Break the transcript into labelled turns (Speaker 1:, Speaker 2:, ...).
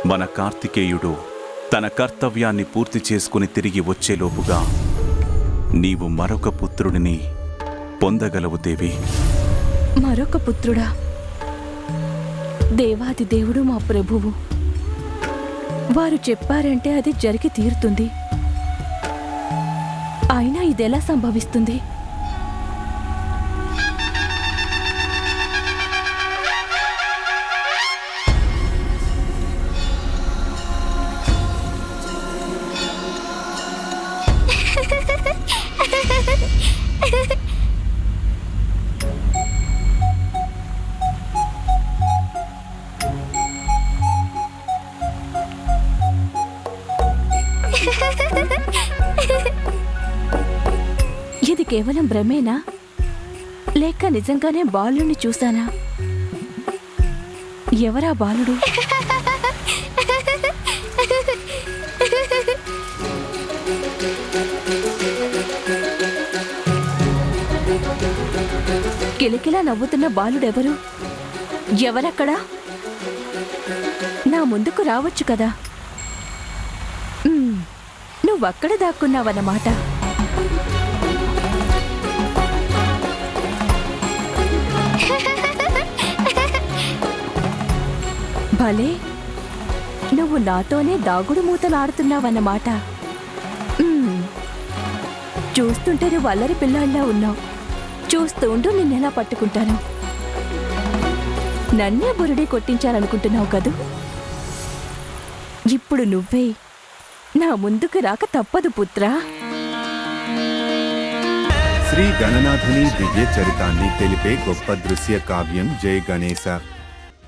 Speaker 1: మన కార్తికేయుడు తన కర్తవ్యాన్ని పూర్తి చేసుకుని తిరిగి వచ్చేలోపుగా నీవు మరొక పుత్రుడిని పొందగలవు దేవి.
Speaker 2: మరొక పుత్రుడా? దేవాది దేవుడు మా ప్రభువు. వారు చెప్పారంటే అది జరిగి తీరుతుంది. అయినా ఇదెలా సంభవిస్తుంది? ఇది కేవలం భ్రమేనా, లేక నిజంగానే బాలుని చూశానా? ఎవరా బాలుడు? కిలకిలా నవ్వుతున్న బాలుడెవరు? ఎవరక్కడా? నా ముందుకు రావచ్చు కదా. నువ్వక్కడ దాక్కున్నావన్నమాట. భలే, నువ్వు నాతోనే దాగుడు మూతలాడుతున్నావన్నమాట. చూస్తుంటే నువ్వు అల్లరి పిల్లాళ్ళ ఉన్నావు. చూస్తూ ఉంటూ నిన్నెలా పట్టుకుంటాను. నన్నే బురుడి కొట్టించాలనుకుంటున్నావు కదూ. ఇప్పుడు నువ్వే నా ముందుకు రాక తప్పదు పుత్రా.
Speaker 3: శ్రీ గణనాథుని దివ్య చరితాన్ని తెలిపే గొప్ప దృశ్య కావ్యం జై గణేశ.